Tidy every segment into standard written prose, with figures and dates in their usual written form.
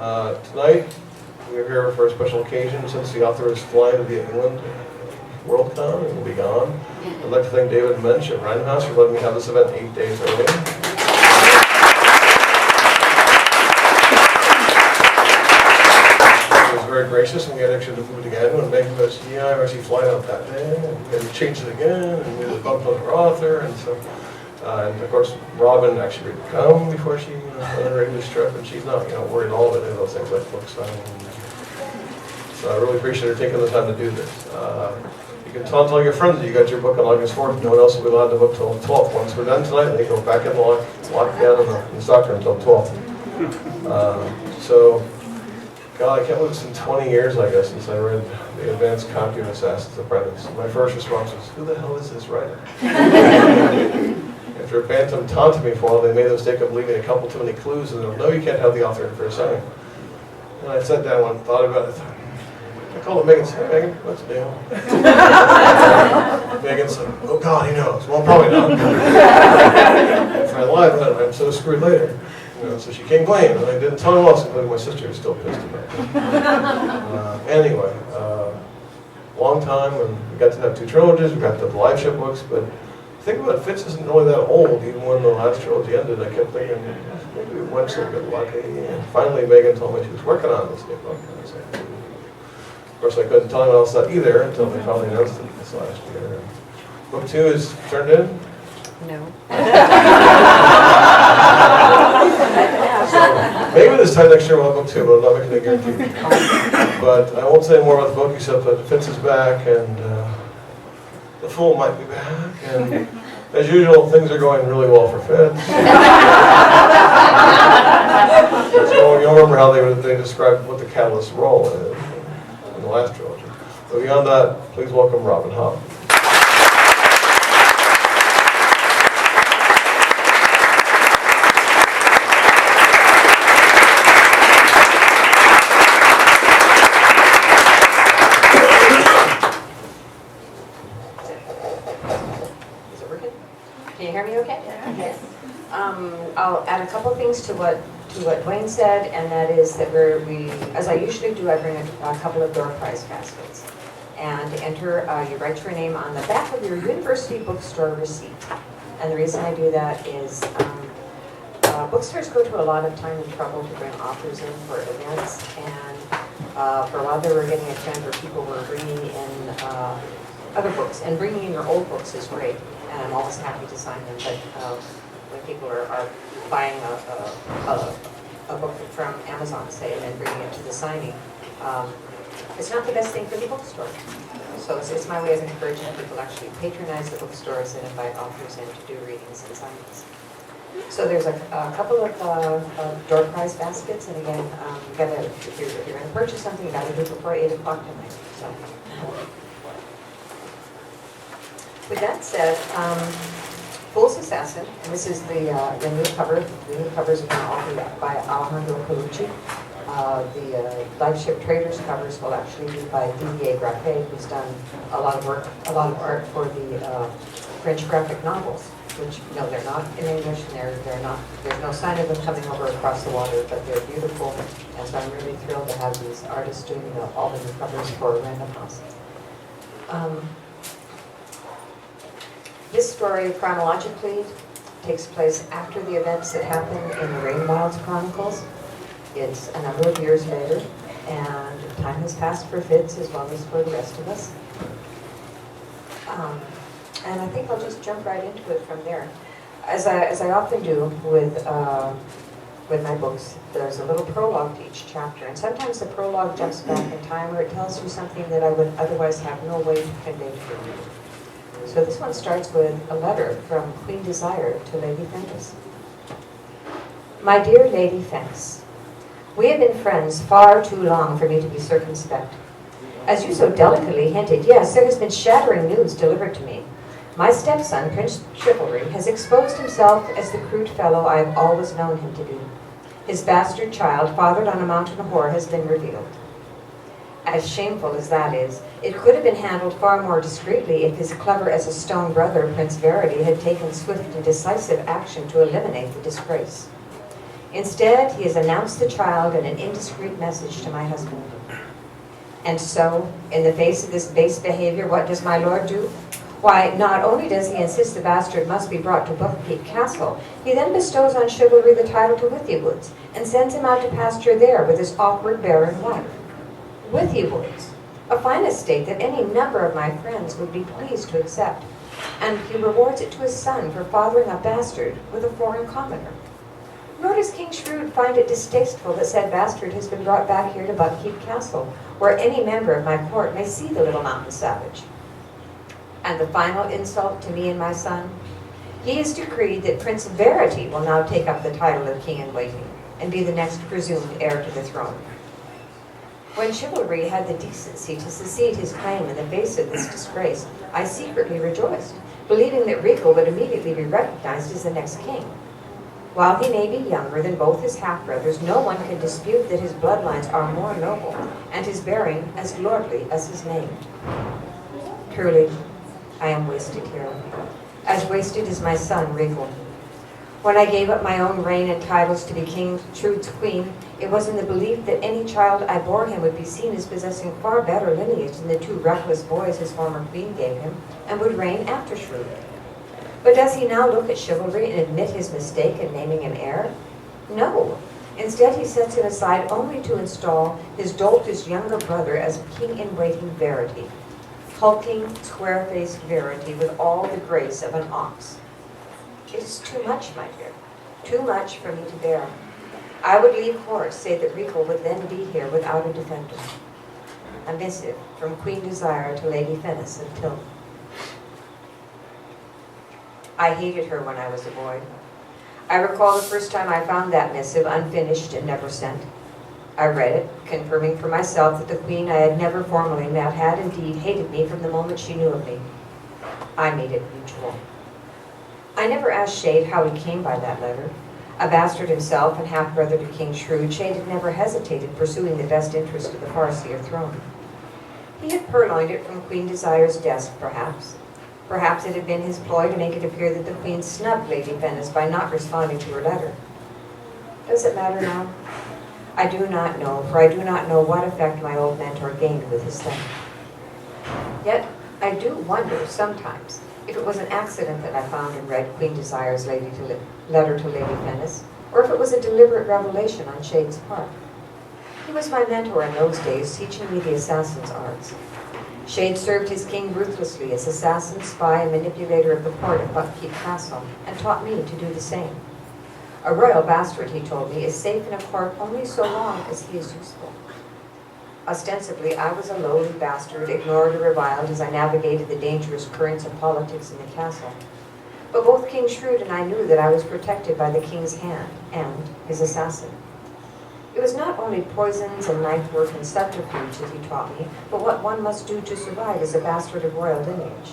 Tonight, we're here for a special occasion since the author is flying via England, Worldcon, and will be gone. I'd like to thank David Mensch at Rhinehouse for letting me have this event 8 days early. He was very gracious, and we had actually to move it again when Megan goes, yeah, I'm actually flying out that day, and we had to change it again, and we had to bump another author, and so. And of course, Robin actually would come before she went on her English trip, and she's not, worried at all about any of those things like books. So I really appreciate her taking the time to do this. You can tell your friends that you got your book on August 4th. No one else will be allowed to book until the 12th. Once we're done tonight, they go back in the lock down in the stockroom until 12th. So, God, I can't believe it's been 20 years, I guess, since I read the advanced copy of Assassin's Apprentice. My first response was, who the hell is this writer? After Bantam taunted me for a while, they made the mistake of leaving a couple too many clues, and no, you can't have the author in for a signing. And I sat down and thought about it. I called Megan and said, hey, Megan, what's the deal? Megan said, oh God, he knows. Well, probably not. If I lie about it, I'm so screwed later. So she came clean, and I didn't tell anyone else, including my sister, who's still pissed about it. Anyway, long time, and we got to have 2 trilogies, we got the live ship books, but the thing about Fitz isn't really that old. Even when the last trilogy ended, I kept thinking, maybe we went so good lucky. And finally, Megan told me she was working on this new book. And I said, of course, I couldn't tell anyone else that either until they finally announced it this last year. Book 2 is turned in? No. So maybe this time next year we'll have book 2, but I'm not making a guarantee. But I won't say more about the book except that Fitz is back, and the Fool might be back, and as usual, things are going really well for Fitz. So you'll remember how they described what the catalyst role is in the last trilogy. But beyond that, please welcome Robin Hobb. I'll add a couple things to what Dwayne said, and that is that as I usually do, I bring a couple of door prize baskets. And to enter, you write your name on the back of your University Bookstore receipt. And the reason I do that is bookstores go to a lot of time and trouble to bring authors in for events, and for a while they were getting a trend where people were bringing in other books, and bringing in your old books is great, and I'm always happy to sign them, but when people are buying a book from Amazon, say, and then bringing it to the signing, it's not the best thing for the bookstore. So it's my way of encouraging people to actually patronize the bookstores and invite authors in to do readings and signings. So there's a couple of door prize baskets, and again, if you're going to purchase something, you got to do it before 8 o'clock tonight. So, with that said, Fool's Assassin, and this is the new cover. The new covers are now offered by Alejandro Colucci. The live ship traders covers will actually be by Didier Graffet, who's done a lot of art for the French graphic novels, which they're not in English, and there's no sign of them coming over across the water, but they're beautiful, and so I'm really thrilled to have these artists doing all the new covers for Random House. This story chronologically takes place after the events that happen in the Rainwilds Chronicles. It's a number of years later, and time has passed for Fitz as well as for the rest of us. And I think I'll just jump right into it from there. As I often do with my books, there's a little prologue to each chapter, and sometimes the prologue jumps back in time, or it tells you something that I would otherwise have no way to convey to you. So this one starts with a letter from Queen Desire to Lady Fenris. My dear Lady Fenris, we have been friends far too long for me to be circumspect. As you so delicately hinted, yes, there has been shattering news delivered to me. My stepson, Prince Chivalry, has exposed himself as the crude fellow I have always known him to be. His bastard child, fathered on a mountain whore, has been revealed. As shameful as that is, it could have been handled far more discreetly if his clever-as-a-stone brother, Prince Verity, had taken swift and decisive action to eliminate the disgrace. Instead, he has announced the child in an indiscreet message to my husband. And so, in the face of this base behavior, what does my lord do? Why, not only does he insist the bastard must be brought to Buckkeep Castle, he then bestows on Chivalry the title to Withywood, and sends him out to pasture there with his awkward barren wife. Withywood, a fine estate that any number of my friends would be pleased to accept, and he rewards it to his son for fathering a bastard with a foreign commoner. Nor does King Shrewd find it distasteful that said bastard has been brought back here to Buckkeep Castle, where any member of my court may see the little mountain savage. And the final insult to me and my son? He has decreed that Prince Verity will now take up the title of king-in-waiting and be the next presumed heir to the throne. When Chivalry had the decency to secede his claim in the face of this disgrace, I secretly rejoiced, believing that Regal would immediately be recognized as the next king. While he may be younger than both his half-brothers, no one can dispute that his bloodlines are more noble and his bearing as lordly as his name. Truly, I am wasted here, as wasted as my son Regal. When I gave up my own reign and titles to be King Shrewd's queen, it was in the belief that any child I bore him would be seen as possessing far better lineage than the two reckless boys his former queen gave him, and would reign after Shrewd. But does he now look at Chivalry and admit his mistake in naming him heir? No. Instead, he sets him aside only to install his doltish younger brother as king-in-waiting Verity. Hulking, square-faced Verity with all the grace of an ox. It is too much, my dear. Too much for me to bear. I would leave court, say that Regal would then be here without a defender. A missive from Queen Desire to Lady Fennis of Tilton. I hated her when I was a boy. I recall the first time I found that missive unfinished and never sent. I read it, confirming for myself that the queen I had never formally met had indeed hated me from the moment she knew of me. I made it mutual. I never asked Shade how he came by that letter. A bastard himself and half-brother to King Shrewd, Shade had never hesitated pursuing the best interest of the Farseer throne. He had purloined it from Queen Desire's desk, perhaps. Perhaps it had been his ploy to make it appear that the Queen snubbed Lady Fennis by not responding to her letter. Does it matter now? I do not know, for I do not know what effect my old mentor gained with his theft. Yet, I do wonder sometimes if it was an accident that I found and read Queen Desire's letter to Lady Fennis, or if it was a deliberate revelation on Shade's part. He was my mentor in those days, teaching me the assassin's arts. Shade served his king ruthlessly as assassin, spy, and manipulator of the court at Buckkeep Castle, and taught me to do the same. A royal bastard, he told me, is safe in a court only so long as he is useful. Ostensibly, I was a lowly bastard, ignored or reviled as I navigated the dangerous currents of politics in the castle. But both King Shrewd and I knew that I was protected by the king's hand and his assassin. It was not only poisons and knife work and subterfuge that he taught me, but what one must do to survive as a bastard of royal lineage.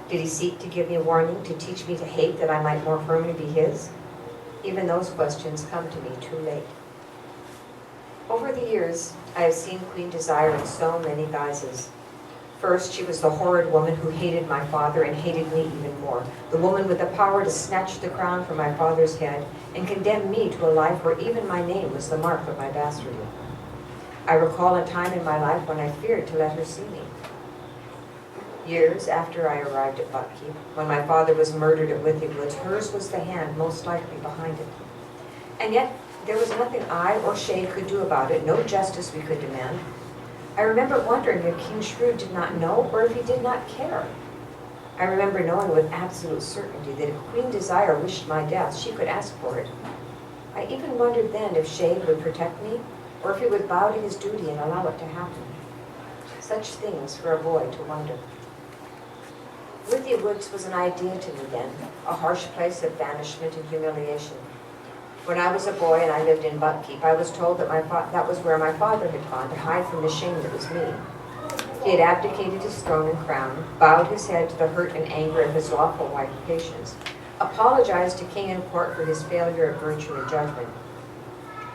Did he seek to give me a warning, to teach me to hate that I might more firmly be his? Even those questions come to me too late. Over the years, I have seen Queen Desire in so many guises. First, she was the horrid woman who hated my father and hated me even more. The woman with the power to snatch the crown from my father's head and condemn me to a life where even my name was the mark of my bastardy. I recall a time in my life when I feared to let her see me. Years after I arrived at Buckkeep, when my father was murdered at Withywood, hers was the hand most likely behind it. And yet, there was nothing I or Shade could do about it, no justice we could demand. I remember wondering if King Shrewd did not know or if he did not care. I remember knowing with absolute certainty that if Queen Desire wished my death, she could ask for it. I even wondered then if Shade would protect me or if he would bow to his duty and allow it to happen. Such things for a boy to wonder. Withywood was an idea to me then, a harsh place of banishment and humiliation. When I was a boy and I lived in Buckkeep, I was told that that was where my father had gone to hide from the shame that was me. He had abdicated his throne and crown, bowed his head to the hurt and anger of his lawful wife Patience, apologized to king and court for his failure of virtue and judgment,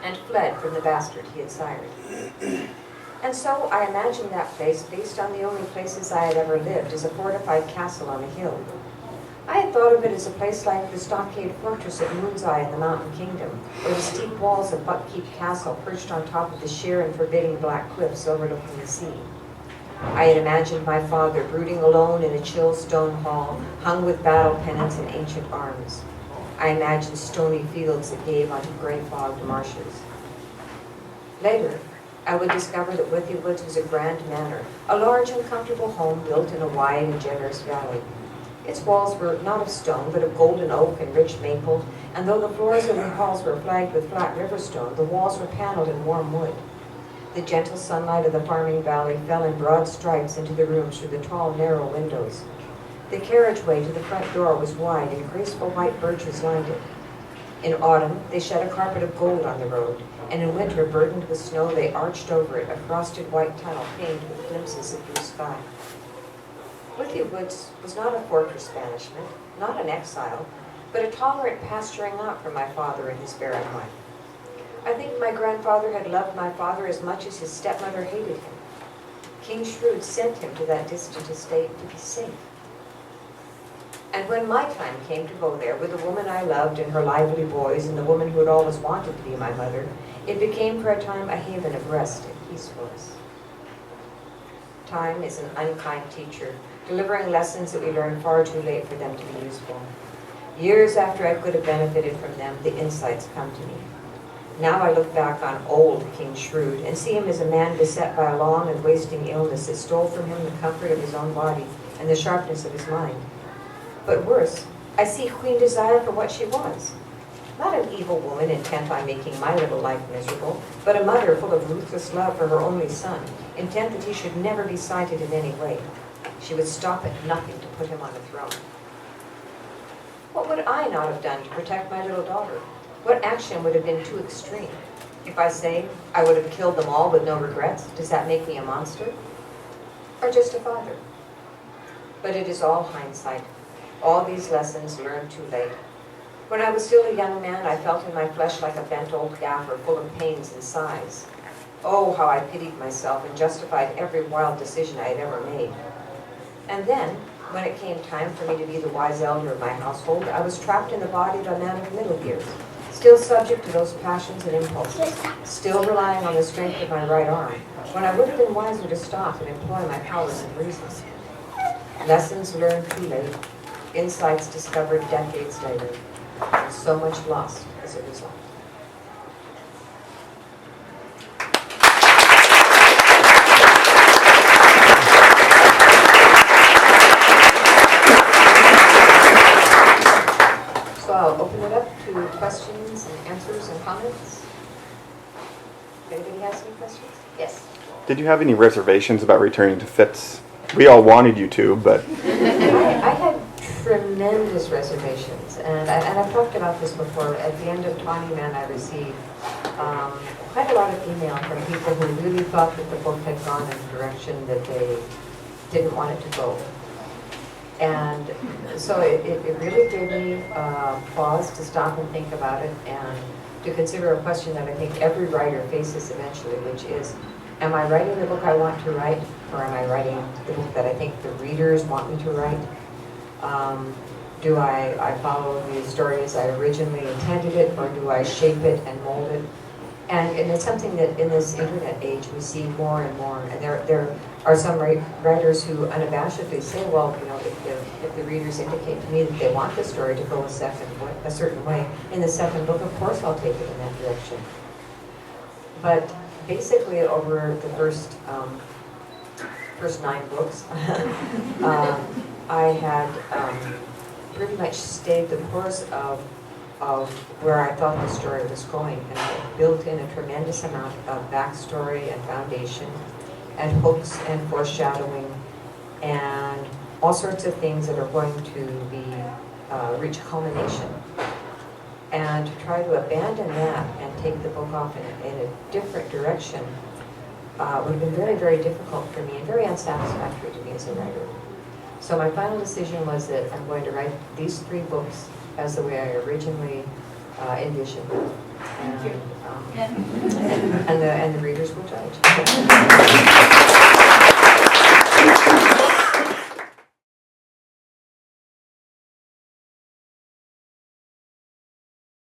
and fled from the bastard he had sired. And so I imagined that place based on the only places I had ever lived as a fortified castle on a hill. I had thought of it as a place like the stockade fortress at Moon's Eye in the Mountain Kingdom, or the steep walls of Buckkeep Castle perched on top of the sheer and forbidding black cliffs overlooking the sea. I had imagined my father brooding alone in a chill stone hall, hung with battle pennants and ancient arms. I imagined stony fields that gave onto gray-fogged marshes. Later, I would discover that Withy Woods was a grand manor, a large and comfortable home built in a wide and generous valley. Its walls were not of stone, but of golden oak and rich maple, and though the floors of the halls were flagged with flat river stone, the walls were paneled in warm wood. The gentle sunlight of the farming valley fell in broad stripes into the rooms through the tall, narrow windows. The carriageway to the front door was wide, and graceful white birches lined it. In autumn, they shed a carpet of gold on the road, and in winter, burdened with snow, they arched over it, a frosted white tunnel paved with glimpses of blue sky. Withy Woods was not a fortress banishment, not an exile, but a tolerant pasturing out for my father and his barren wife. I think my grandfather had loved my father as much as his stepmother hated him. King Shrewd sent him to that distant estate to be safe. And when my time came to go there with the woman I loved and her lively boys and the woman who had always wanted to be my mother, it became for a time a haven of rest and peacefulness. Time is an unkind teacher, delivering lessons that we learn far too late for them to be useful. Years after I could have benefited from them, the insights come to me. Now I look back on old King Shrewd and see him as a man beset by a long and wasting illness that stole from him the comfort of his own body and the sharpness of his mind. But worse, I see Queen Desire for what she was. Not an evil woman intent on making my little life miserable, but a mother full of ruthless love for her only son, intent that he should never be sighted in any way. She would stop at nothing to put him on the throne. What would I not have done to protect my little daughter? What action would have been too extreme? If I say I would have killed them all with no regrets, does that make me a monster? Or just a father? But it is all hindsight. All these lessons learned too late. When I was still a young man, I felt in my flesh like a bent old gaffer full of pains and sighs. Oh, how I pitied myself and justified every wild decision I had ever made. And then, when it came time for me to be the wise elder of my household, I was trapped in the body of a man of middle years, still subject to those passions and impulses, still relying on the strength of my right arm, when I would have been wiser to stop and employ my powers of reason. Lessons learned too late, insights discovered decades later, and so much lost as a result. So I'll open it up to questions and answers and comments. Anybody has any questions? Yes. Did you have any reservations about returning to Fitz? We all wanted you to, but... I had tremendous reservations, and I've talked about this before. At the end of Tawny Man, I received quite a lot of email from people who really thought that the book had gone in a direction that they didn't want it to go. And so it really gave me pause to stop and think about it and to consider a question that I think every writer faces eventually, which is, am I writing the book I want to write, or am I writing the book that I think the readers want me to write? Do I follow the story as I originally intended it, or do I shape it and mold it? And it's something that in this internet age we see more and more. And there are some writers who unabashedly say, well, you know, if the readers indicate to me that they want the story to go a certain way in the second book, of course I'll take it in that direction. But basically, over the first 9 books, I had pretty much stayed the course of where I thought the story was going, and I built in a tremendous amount of backstory and foundation and hooks and foreshadowing and all sorts of things that are going to be reach culmination. And to try to abandon that and take the book off in a different direction would have been very, very difficult for me and very unsatisfactory to me as a writer. So my final decision was that I'm going to write these 3 books as the way I originally envisioned them. And the readers will judge.